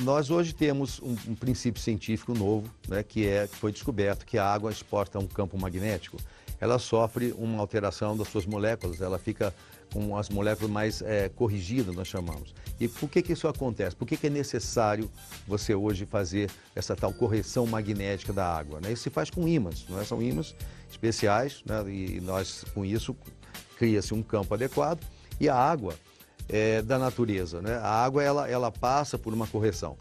Nós hoje temos um princípio científico novo, né, que foi descoberto que a água exposta a um campo magnético, ela sofre uma alteração das suas moléculas, ela fica com as moléculas mais corrigidas, nós chamamos. E por que isso acontece? Por que é necessário você hoje fazer essa tal correção magnética da água, né? Isso se faz com ímãs, não é? São ímãs especiais, né? E nós, com isso, cria-se um campo adequado e a água da natureza, né? A água, ela passa por uma correção.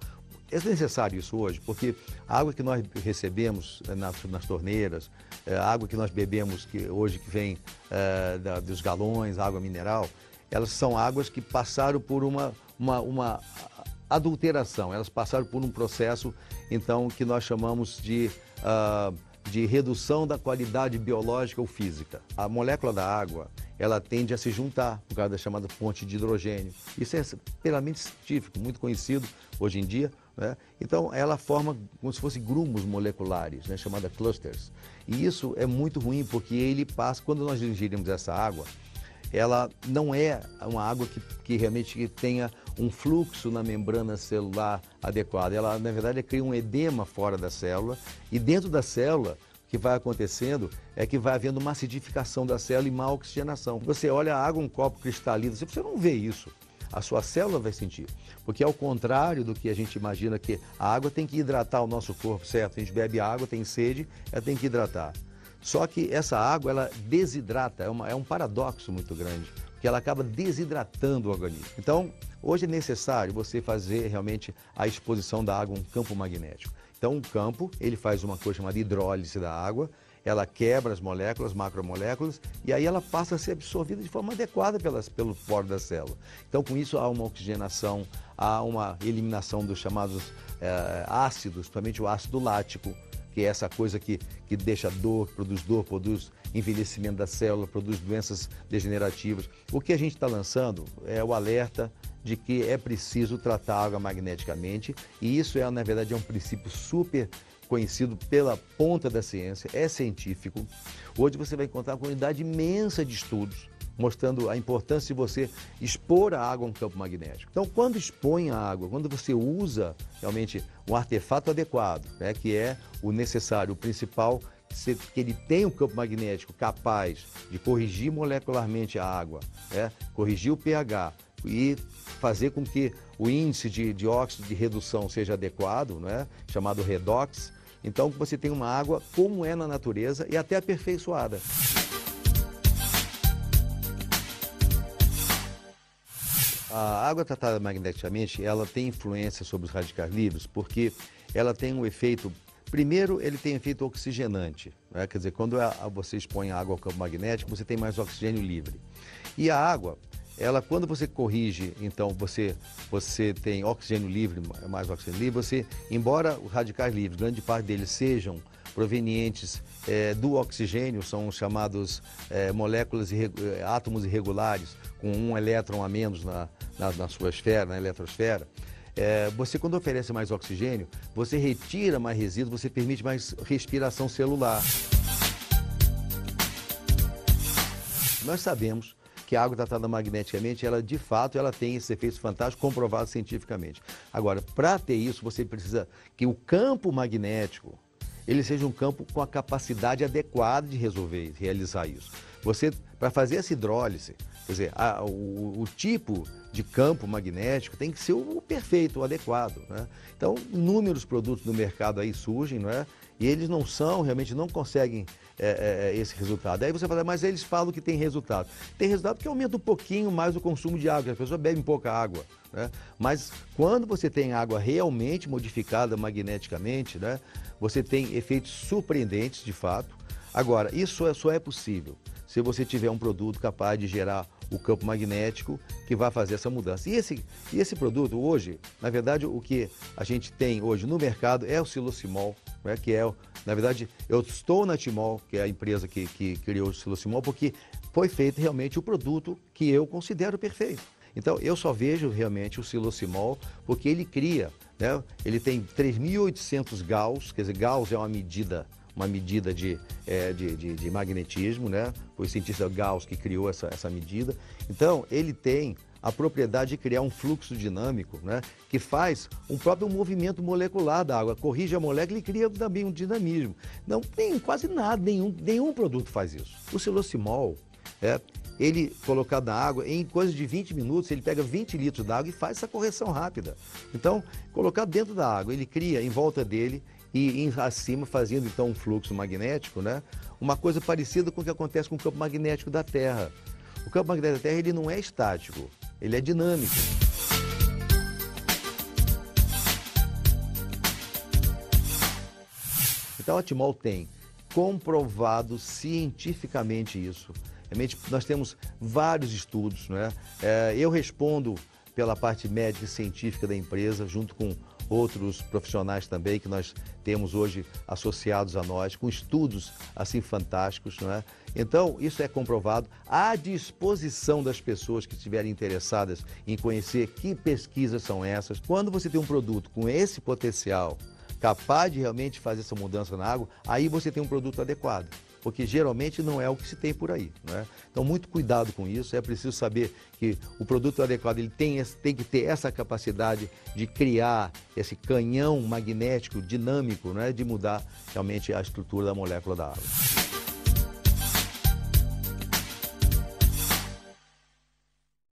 É necessário isso hoje, porque a água que nós recebemos nas torneiras, a água que nós bebemos hoje que vem dos galões, água mineral, elas são águas que passaram por uma adulteração, elas passaram por um processo, então, que nós chamamos de redução da qualidade biológica ou física. A molécula da água, ela tende a se juntar por causa da chamada ponte de hidrogênio. Isso é plenamente científico, muito conhecido hoje em dia, né? Então, ela forma como se fossem grumos moleculares, né? Chamada clusters. E isso é muito ruim, porque ele passa, quando nós ingerimos essa água, ela não é uma água que realmente tenha um fluxo na membrana celular adequado. Ela, na verdade, cria um edema fora da célula e dentro da célula, o que vai acontecendo é que vai havendo uma acidificação da célula e má oxigenação. Você olha a água, um copo cristalino, você não vê isso. A sua célula vai sentir, porque ao contrário do que a gente imagina que a água tem que hidratar o nosso corpo, certo? A gente bebe água, tem sede, ela tem que hidratar. Só que essa água, ela desidrata, é um paradoxo muito grande, porque ela acaba desidratando o organismo. Então, hoje é necessário você fazer realmente a exposição da água a um campo magnético. Então, o campo, ele faz uma coisa chamada hidrólise da água, ela quebra as moléculas, macromoléculas, e aí ela passa a ser absorvida de forma adequada pelo poro da célula. Então, com isso, há uma oxigenação, há uma eliminação dos chamados ácidos, principalmente o ácido lático, que é essa coisa que deixa dor, produz envelhecimento da célula, produz doenças degenerativas. O que a gente está lançando é o alerta de que é preciso tratar a água magneticamente, e isso na verdade, é um princípio super conhecido pela ponta da ciência, é científico. Hoje você vai encontrar uma quantidade imensa de estudos mostrando a importância de você expor a água a um campo magnético. Então, quando expõe a água, quando você usa realmente um artefato adequado, né, que é o necessário, o principal, que ele tem um campo magnético capaz de corrigir molecularmente a água, né, corrigir o pH e fazer com que o índice de óxido de redução seja adequado, né, chamado redox. Então, você tem uma água como é na natureza e até aperfeiçoada. A água tratada magneticamente, ela tem influência sobre os radicais livres, porque ela tem um efeito, primeiro, ele tem efeito oxigenante, né? Quer dizer, quando você expõe a água ao campo magnético, você tem mais oxigênio livre. E a água, quando você corrige, então você tem oxigênio livre, mais oxigênio livre, embora os radicais livres, grande parte deles sejam provenientes do oxigênio, são chamados moléculas, átomos irregulares, com um elétron a menos na sua esfera, na eletrosfera. Você, quando oferece mais oxigênio, você retira mais resíduo, você permite mais respiração celular. Nós sabemos que a água tratada magneticamente, de fato, ela tem esses efeitos fantásticos, comprovados cientificamente. Agora, para ter isso, você precisa que o campo magnético, ele seja um campo com a capacidade adequada de realizar isso. Para fazer essa hidrólise, quer dizer, o tipo de campo magnético tem que ser o perfeito, o adequado, né? Então, inúmeros produtos no mercado aí surgem, não é? E eles realmente não conseguem esse resultado. Aí você fala, mas eles falam que tem resultado. Tem resultado porque aumenta um pouquinho mais o consumo de água, as pessoas bebem pouca água, né? Mas quando você tem água realmente modificada magneticamente, né, você tem efeitos surpreendentes, de fato. Agora, isso só é possível se você tiver um produto capaz de gerar o campo magnético que vai fazer essa mudança. E esse produto hoje, na verdade, o que a gente tem hoje no mercado é o Silocimol, né, que na verdade, eu estou na Timol, que é a empresa que criou o Silocimol, porque foi feito realmente o produto que eu considero perfeito. Então, eu só vejo realmente o Silocimol porque ele cria, né, ele tem 3.800 Gauss, quer dizer, Gauss é uma medida de magnetismo, né? Foi o cientista Gauss que criou essa medida. Então, ele tem a propriedade de criar um fluxo dinâmico, né, que faz um próprio movimento molecular da água, corrige a molécula e cria também um dinamismo. Não tem quase nada, nenhum produto faz isso. O Silosimol, ele colocado na água, em coisa de 20 minutos, ele pega 20 litros d'água e faz essa correção rápida. Então, colocado dentro da água, ele cria em volta dele e acima, fazendo então um fluxo magnético, né, uma coisa parecida com o que acontece com o campo magnético da Terra. O campo magnético da Terra, ele não é estático, ele é dinâmico. Então, a Timol tem comprovado cientificamente isso. Realmente, nós temos vários estudos, né? Eu respondo pela parte médica e científica da empresa, junto com outros profissionais também que nós temos hoje associados a nós, com estudos assim fantásticos, não é? Então, isso é comprovado, à disposição das pessoas que estiverem interessadas em conhecer que pesquisas são essas. Quando você tem um produto com esse potencial, capaz de realmente fazer essa mudança na água, aí você tem um produto adequado, porque geralmente não é o que se tem por aí, não é? Então, muito cuidado com isso, é preciso saber que o produto adequado ele tem que ter essa capacidade de criar esse canhão magnético dinâmico, não é? De mudar realmente a estrutura da molécula da água.